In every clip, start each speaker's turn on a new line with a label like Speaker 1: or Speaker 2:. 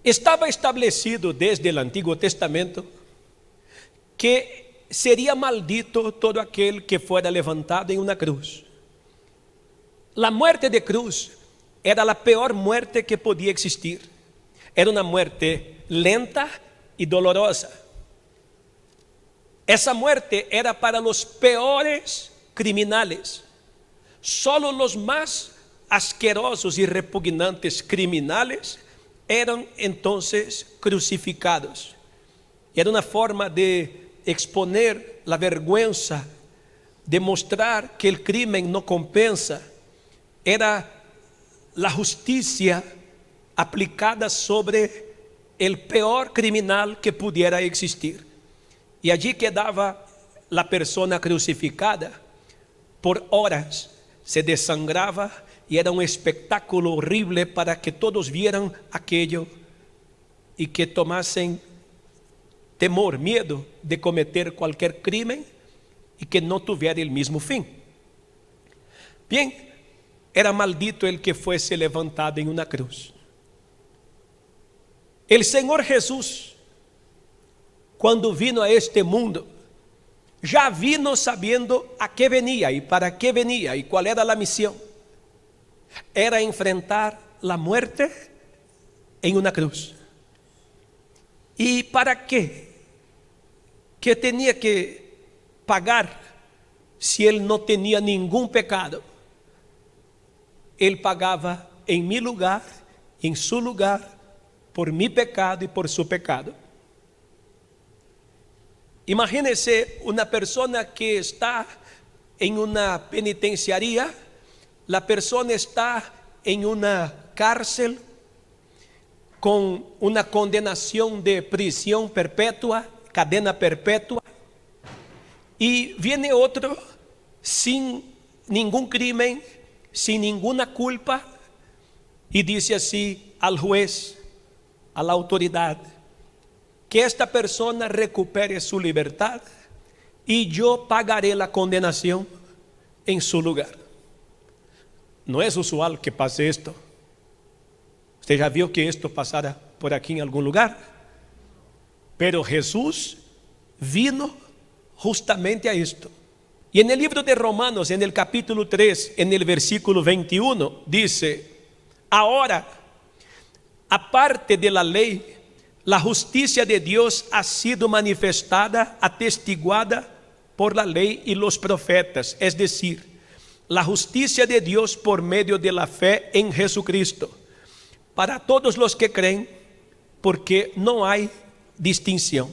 Speaker 1: Estaba establecido desde el Antiguo Testamento que sería maldito todo aquel que fuera levantado en una cruz. La muerte de cruz era la peor muerte que podía existir. Era una muerte lenta y dolorosa. Esa muerte era para los peores criminales. Solo los más asquerosos y repugnantes criminales eran entonces crucificados. Era una forma de exponer la vergüenza, de mostrar que el crimen no compensa. Era la justicia aplicada sobre el peor criminal que pudiera existir. Y allí quedaba la persona crucificada. Por horas se desangraba y era un espectáculo horrible para que todos vieran aquello y que tomasen temor, miedo de cometer cualquier crimen y que no tuviera el mismo fin. Bien, era maldito el que fuese levantado en una cruz. El Señor Jesús, cuando vino a este mundo, ya vino sabiendo a qué venía y para qué venía y cuál era la misión. Era enfrentar la muerte en una cruz. ¿Y para qué? ¿Qué tenía que pagar si él no tenía ningún pecado? Él pagaba en mi lugar, en su lugar, por mi pecado y por su pecado. Imagínese una persona que está en una penitenciaría, la persona está en una cárcel con una condenación de prisión perpetua, cadena perpetua, y viene otro sin ningún crimen, sin ninguna culpa, y dice así al juez, a la autoridad: que esta persona recupere su libertad y yo pagaré la condenación en su lugar. No es usual que pase esto. Usted ya vio que esto pasara por aquí en algún lugar. Pero Jesús vino justamente a esto. Y en el libro de Romanos, en el capítulo 3, en el versículo 21, dice: ahora, aparte de la ley, la justicia de Dios ha sido manifestada, atestiguada por la ley y los profetas, es decir, la justicia de Dios por medio de la fe en Jesucristo, para todos los que creen, porque no hay distinción.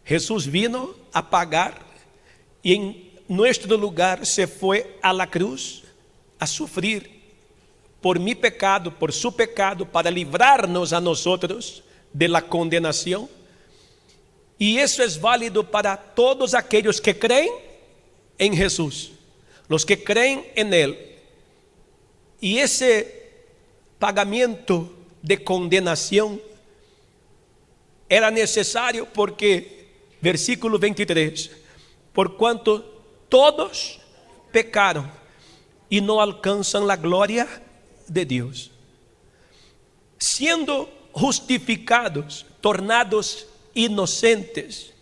Speaker 1: Jesús vino a pagar y en nuestro lugar se fue a la cruz a sufrir por mi pecado, por su pecado, para librarnos a nosotros de la condenación. Y eso es válido para todos aquellos que creen en Jesús, los que creen en Él. Y ese pagamiento de condenación era necesario porque, versículo 23, por cuanto todos pecaron y no alcanzan la gloria de Dios, siendo justificados, tornados inocentes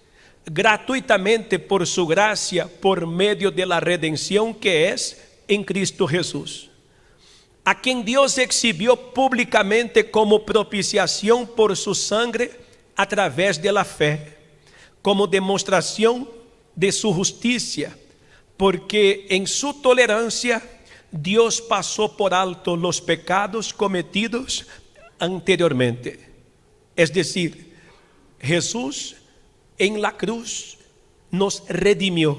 Speaker 1: gratuitamente por su gracia, por medio de la redención que es en Cristo Jesús, a quien Dios exhibió públicamente como propiciación por su sangre a través de la fe, como demostración de su justicia, porque en su tolerancia Dios pasó por alto los pecados cometidos anteriormente. Es decir, Jesús en la cruz nos redimió,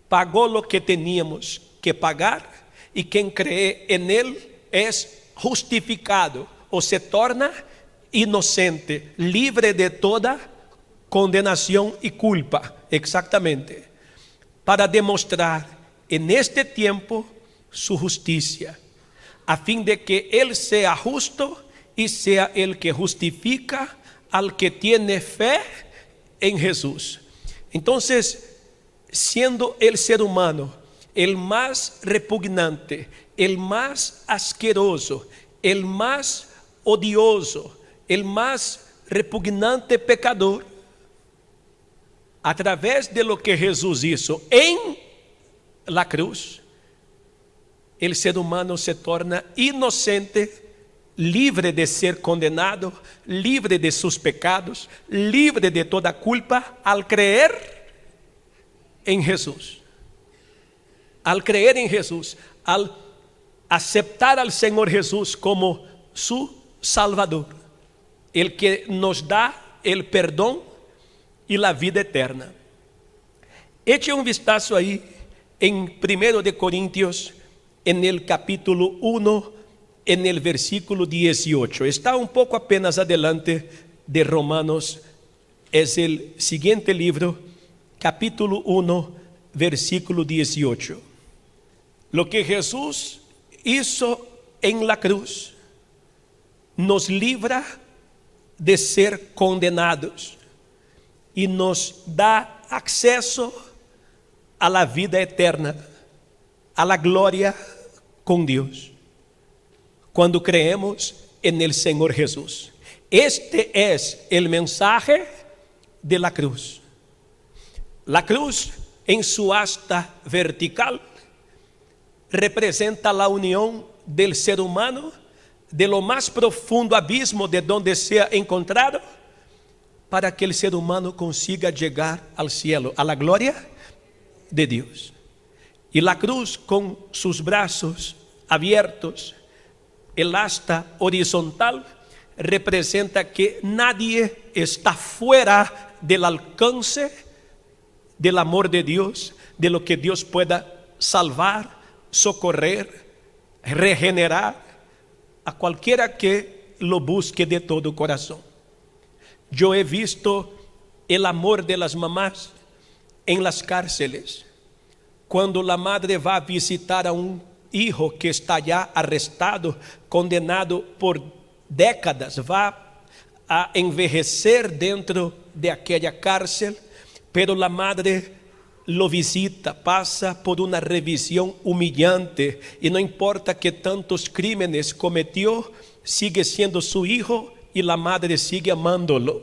Speaker 1: pagó lo que teníamos que pagar, y quien cree en Él es justificado o se torna inocente, libre de toda condenación y culpa. Exactamente, para demostrar en este tiempo su justicia, a fin de que Él sea justo y sea el que justifica al que tiene fe en Jesús. Entonces, siendo el ser humano el más repugnante, el más asqueroso, el más odioso, el más repugnante pecador, a través de lo que Jesús hizo en la cruz, el ser humano se torna inocente, libre de ser condenado, libre de sus pecados, libre de toda culpa, al creer en Jesús. Al creer en Jesús, al aceptar al Señor Jesús como su Salvador, el que nos da el perdón y la vida eterna. Eche un vistazo ahí en 1 de Corintios, en el capítulo 1, en el versículo 18. Está un poco apenas adelante de Romanos. Es el siguiente libro, capítulo 1, versículo 18. Lo que Jesús hizo en la cruz nos libra de ser condenados y nos da acceso a la vida eterna, a la gloria con Dios, cuando creemos en el Señor Jesús. Este es el mensaje de la cruz. La cruz, en su asta vertical, representa la unión del ser humano de lo más profundo abismo de donde se ha encontrado, para que el ser humano consiga llegar al cielo, a la gloria de Dios. Y la cruz, con sus brazos abiertos, el asta horizontal, representa que nadie está fuera del alcance del amor de Dios, de lo que Dios pueda salvar, socorrer, regenerar a cualquiera que lo busque de todo corazón. Yo he visto el amor de las mamás en las cárceles, cuando la madre va a visitar a un hijo que está ya arrestado, condenado por décadas, va a envejecer dentro de aquella cárcel, pero la madre lo visita, pasa por una revisión humillante, y no importa que tantos crímenes cometió, sigue siendo su hijo y la madre sigue amándolo.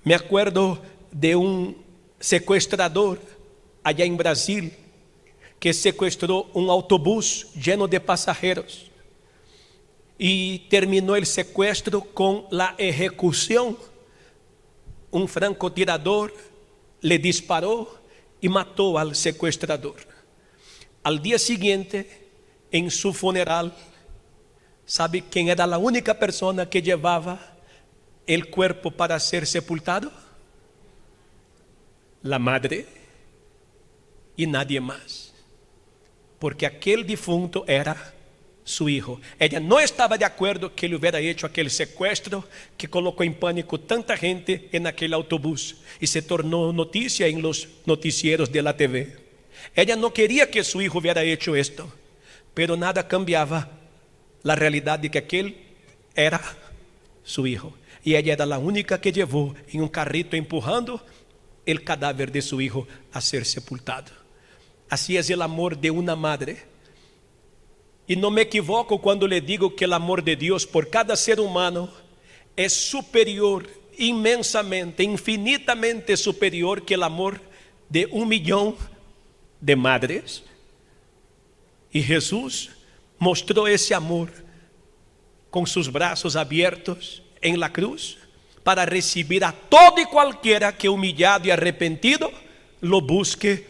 Speaker 1: Me acuerdo de un secuestrador allá en Brasil, que secuestró un autobús lleno de pasajeros y terminó el secuestro con la ejecución. Un francotirador le disparó y mató al secuestrador. Al día siguiente, en su funeral, ¿sabe quién era la única persona que llevaba el cuerpo para ser sepultado? La madre y nadie más, porque aquel difunto era su hijo. Ella no estaba de acuerdo que le hubiera hecho aquel secuestro que colocó en pánico tanta gente en aquel autobús y se tornó noticia en los noticieros de la TV. Ella no quería que su hijo hubiera hecho esto, pero nada cambiaba la realidad de que aquel era su hijo, y ella era la única que llevó en un carrito empujando el cadáver de su hijo a ser sepultado. Así es el amor de una madre. Y no me equivoco cuando le digo que el amor de Dios por cada ser humano es superior, inmensamente, infinitamente superior que el amor de 1 millón de madres. Y Jesús mostró ese amor con sus brazos abiertos en la cruz, para recibir a todo y cualquiera que humillado y arrepentido lo busque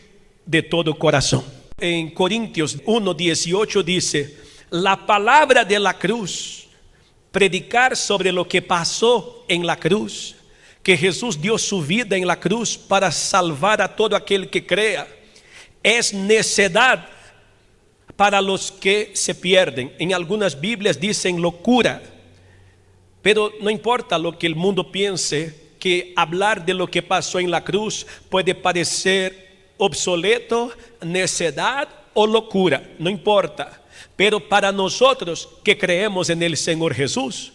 Speaker 1: de todo corazón. En Corintios 1:18 dice: la palabra de la cruz, predicar sobre lo que pasó en la cruz, que Jesús dio su vida en la cruz para salvar a todo aquel que crea, es necedad para los que se pierden. En algunas Biblias dicen locura. Pero no importa lo que el mundo piense, que hablar de lo que pasó en la cruz puede parecer obsoleto, necedad o locura, no importa. Pero para nosotros que creemos en el Señor Jesús,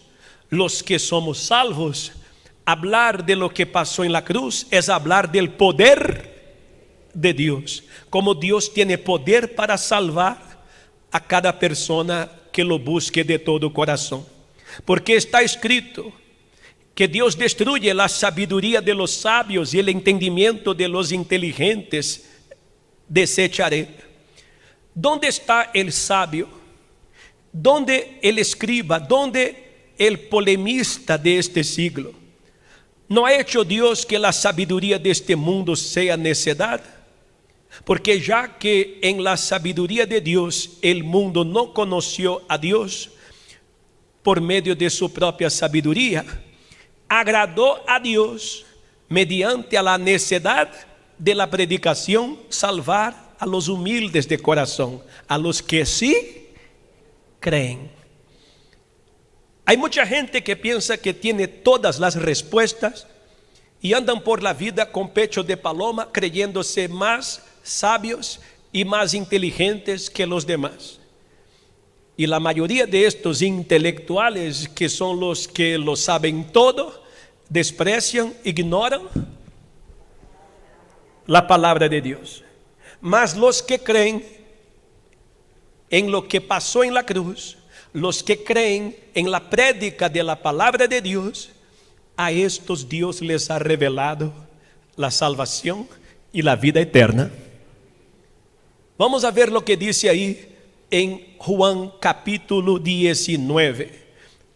Speaker 1: los que somos salvos, hablar de lo que pasó en la cruz es hablar del poder de Dios, como Dios tiene poder para salvar a cada persona que lo busque de todo corazón. Porque está escrito que Dios destruye la sabiduría de los sabios y el entendimiento de los inteligentes desecharé. ¿Dónde está el sabio? ¿Dónde el escriba? ¿Dónde el polemista de este siglo? ¿No ha hecho Dios que la sabiduría de este mundo sea necedad? Porque ya que en la sabiduría de Dios el mundo no conoció a Dios por medio de su propia sabiduría, agradó a Dios mediante a la necedad de la predicación salvar a los humildes de corazón, a los que sí creen. Hay mucha gente que piensa que tiene todas las respuestas y andan por la vida con pecho de paloma, creyéndose más sabios y más inteligentes que los demás. Y la mayoría de estos intelectuales, que son los que lo saben todo, desprecian, ignoran la palabra de Dios. Mas los que creen en lo que pasó en la cruz, los que creen en la prédica de la palabra de Dios, a estos Dios les ha revelado la salvación y la vida eterna. Vamos a ver lo que dice ahí en Juan capítulo 19,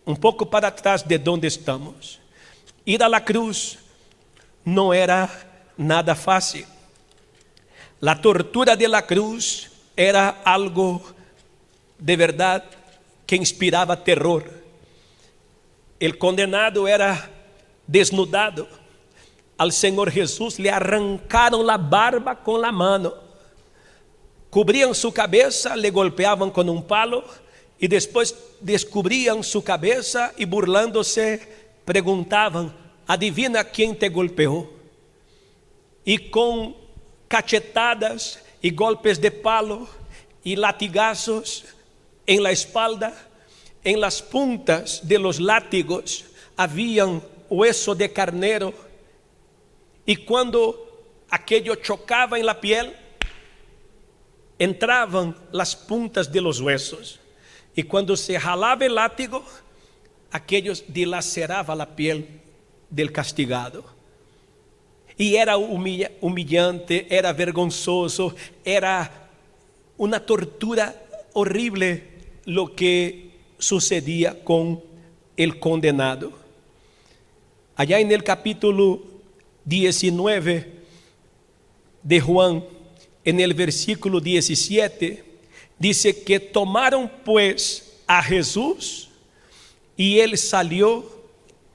Speaker 1: un poco para atrás de donde estamos. Ir a la cruz no era nada fácil. La tortura de la cruz era algo de verdad que inspiraba terror. El condenado era desnudado. Al Señor Jesús le arrancaron la barba con la mano, cubrían su cabeza, le golpeaban con un palo y después descubrían su cabeza y burlándose preguntaban: adivina quién te golpeó. Y con cachetadas y golpes de palo y latigazos en la espalda, en las puntas de los látigos habían hueso de carnero, y cuando aquello chocaba en la piel, entraban las puntas de los huesos, y cuando se jalaba el látigo, aquello dilaceraba la piel del castigado. Y era humillante, era vergonzoso, era una tortura horrible lo que sucedía con el condenado. Allá en el capítulo 19 de Juan, en el versículo 17, dice que tomaron pues a Jesús y él salió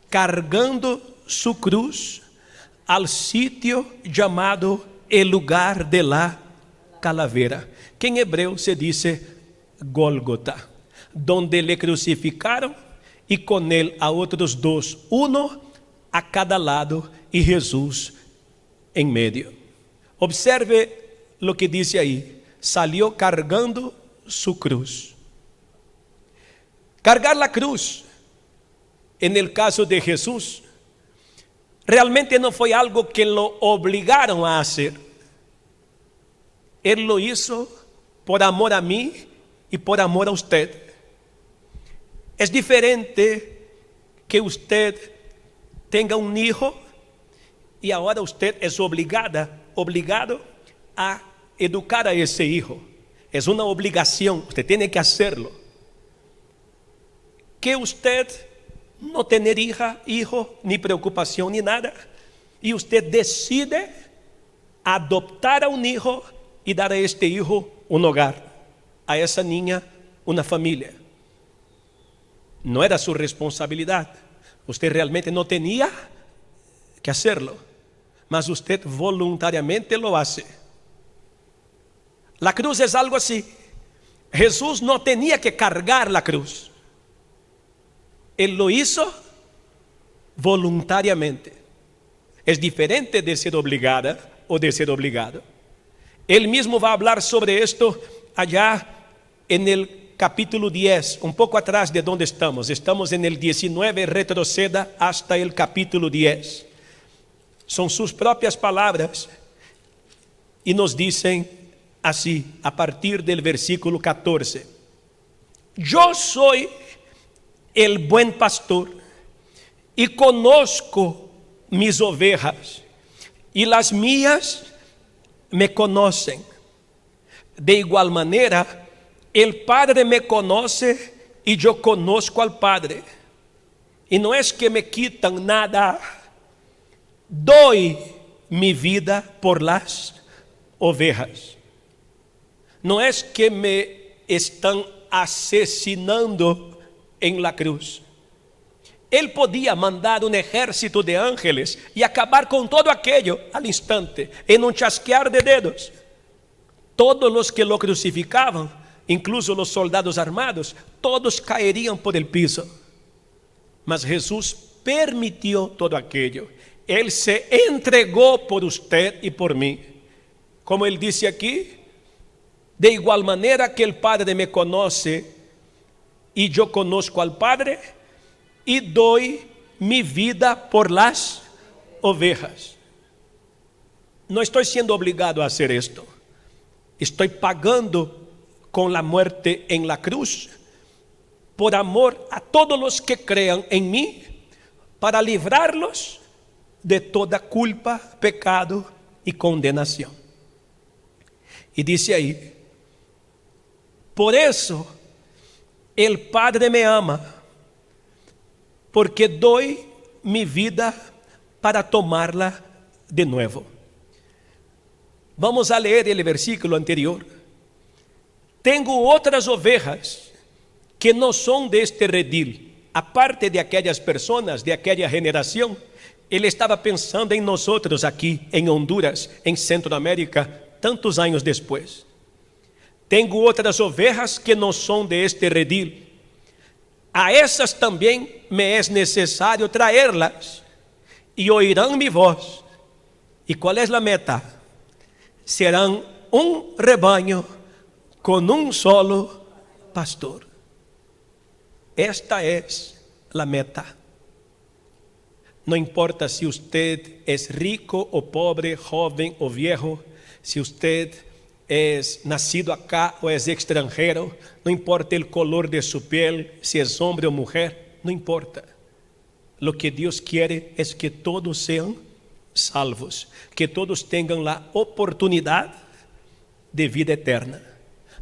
Speaker 1: cargando su cruz al sitio llamado el lugar de la calavera, que en hebreo se dice Gólgota, donde le crucificaron y con él a otros dos, uno a cada lado y Jesús en medio. Observe lo que dice ahí: salió cargando su cruz. Cargar la cruz, en el caso de Jesús, realmente no fue algo que lo obligaron a hacer. Él lo hizo por amor a mí y por amor a usted. Es diferente que usted tenga un hijo y ahora usted es obligado a educar a ese hijo. Es una obligación, usted tiene que hacerlo. Que usted no tener hijo, ni preocupación ni nada, y usted decide adoptar a un hijo y dar a este hijo un hogar, a esa niña una familia. No era su responsabilidad, usted realmente no tenía que hacerlo, mas usted voluntariamente lo hace. La cruz es algo así. Jesús no tenía que cargar la cruz. Él lo hizo voluntariamente. Es diferente de ser obligada o de ser obligado. Él mismo va a hablar sobre esto allá en el capítulo 10, un poco atrás de donde estamos. Estamos en el 19, retroceda hasta el capítulo 10. Son sus propias palabras y nos dicen así, a partir del versículo 14: yo soy el buen pastor y conozco mis ovejas y las mías me conocen. De igual manera, el Padre me conoce y yo conozco al Padre. Y no es que me quitan nada, doy mi vida por las ovejas. No es que me están asesinando en la cruz. Él podía mandar un ejército de ángeles y acabar con todo aquello al instante, en un chasquear de dedos. Todos los que lo crucificaban, incluso los soldados armados, todos caerían por el piso. Mas Jesús permitió todo aquello. Él se entregó por usted y por mí. Como Él dice aquí, de igual manera que el Padre me conoce y yo conozco al Padre, y doy mi vida por las ovejas. No estoy siendo obligado a hacer esto. Estoy pagando con la muerte en la cruz por amor a todos los que crean en mí, para librarlos de toda culpa, pecado y condenación. Y dice ahí, por eso el Padre me ama, porque doy mi vida para tomarla de nuevo. Vamos a leer el versículo anterior. Tengo otras ovejas que no son de este redil, aparte de aquellas personas, de aquella generación. Él estaba pensando en nosotros aquí, en Honduras, en Centroamérica, tantos años después. Tengo otras ovejas que no son de este redil. A esas también me es necesario traerlas, y oirán mi voz. ¿Y cuál es la meta? Serán un rebaño con un solo pastor. Esta es la meta. No importa si usted es rico o pobre, joven o viejo, si usted es nacido acá o es extranjero, no importa el color de su piel, si es hombre o mujer, no importa. Lo que Dios quiere es que todos sean salvos, que todos tengan la oportunidad de vida eterna.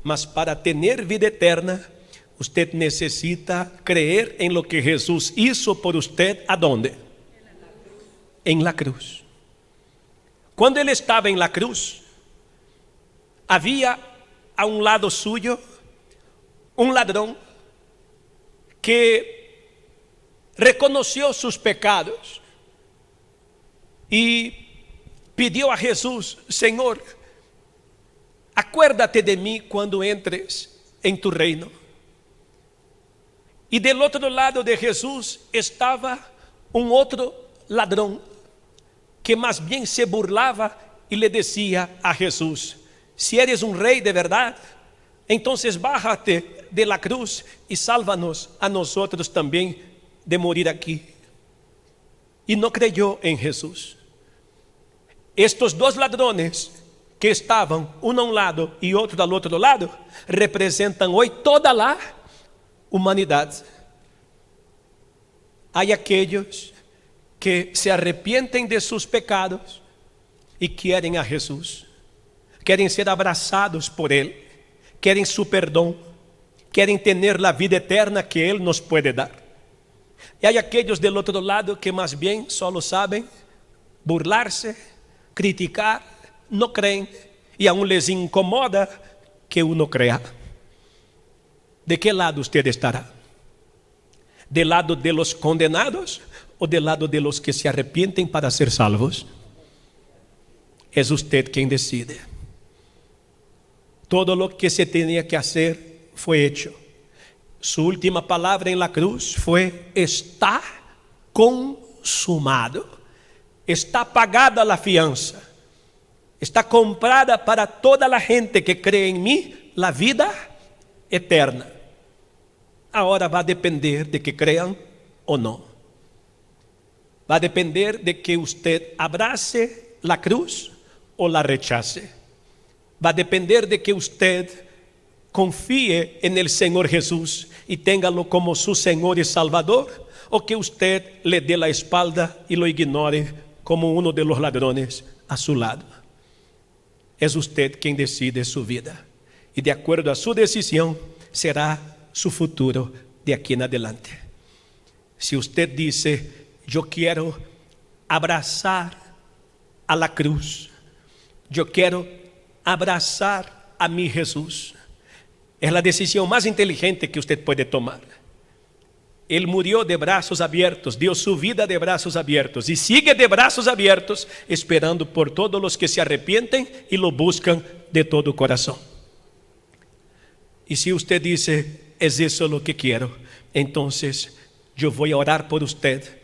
Speaker 1: Mas para tener vida eterna, usted necesita creer en lo que Jesús hizo por usted. ¿A dónde? En la cruz. Cuando Él estaba en la cruz, había a un lado suyo un ladrón que reconoció sus pecados y pidió a Jesús: Señor, acuérdate de mí cuando entres en tu reino. Y del otro lado de Jesús estaba un otro ladrón que más bien se burlaba y le decía a Jesús: si eres un rey de verdad, entonces bájate de la cruz y sálvanos a nosotros también de morir aquí. Y no creyó en Jesús. Estos dos ladrones que estaban uno a un lado y otro al otro lado representan hoy toda la humanidad. Hay aquellos que se arrepienten de sus pecados y quieren a Jesús. Quieren ser abrazados por Él, quieren su perdón, quieren tener la vida eterna que Él nos puede dar. Y hay aquellos del otro lado que más bien solo saben burlarse, criticar, no creen y aún les incomoda que uno crea. ¿De qué lado usted estará? ¿Del lado de los condenados o del lado de los que se arrepienten para ser salvos? Es usted quien decide. Todo lo que se tenía que hacer fue hecho. Su última palabra en la cruz fue: está consumado. Está pagada la fianza. Está comprada para toda la gente que cree en mí la vida eterna. Ahora va a depender de que crean o no. Va a depender de que usted abrace la cruz o la rechace. Va a depender de que usted confíe en el Señor Jesús y téngalo como su Señor y Salvador, o que usted le dé la espalda y lo ignore como uno de los ladrones a su lado. Es usted quien decide su vida, y de acuerdo a su decisión será su futuro de aquí en adelante. Si usted dice: yo quiero abrazar a la cruz, yo quiero abrazar a mi Jesús, es la decisión más inteligente que usted puede tomar. Él murió de brazos abiertos, dio su vida de brazos abiertos y sigue de brazos abiertos, esperando por todos los que se arrepienten y lo buscan de todo corazón. Y si usted dice: es eso lo que quiero, entonces yo voy a orar por usted,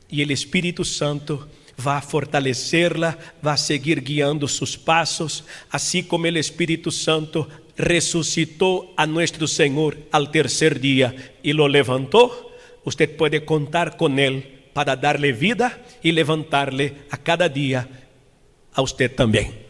Speaker 1: y el Espíritu Santo va a fortalecerla, va a seguir guiando sus pasos, así como el Espíritu Santo resucitó a nuestro Señor al tercer día y lo levantó. Usted puede contar con Él para darle vida y levantarle a cada día a usted también.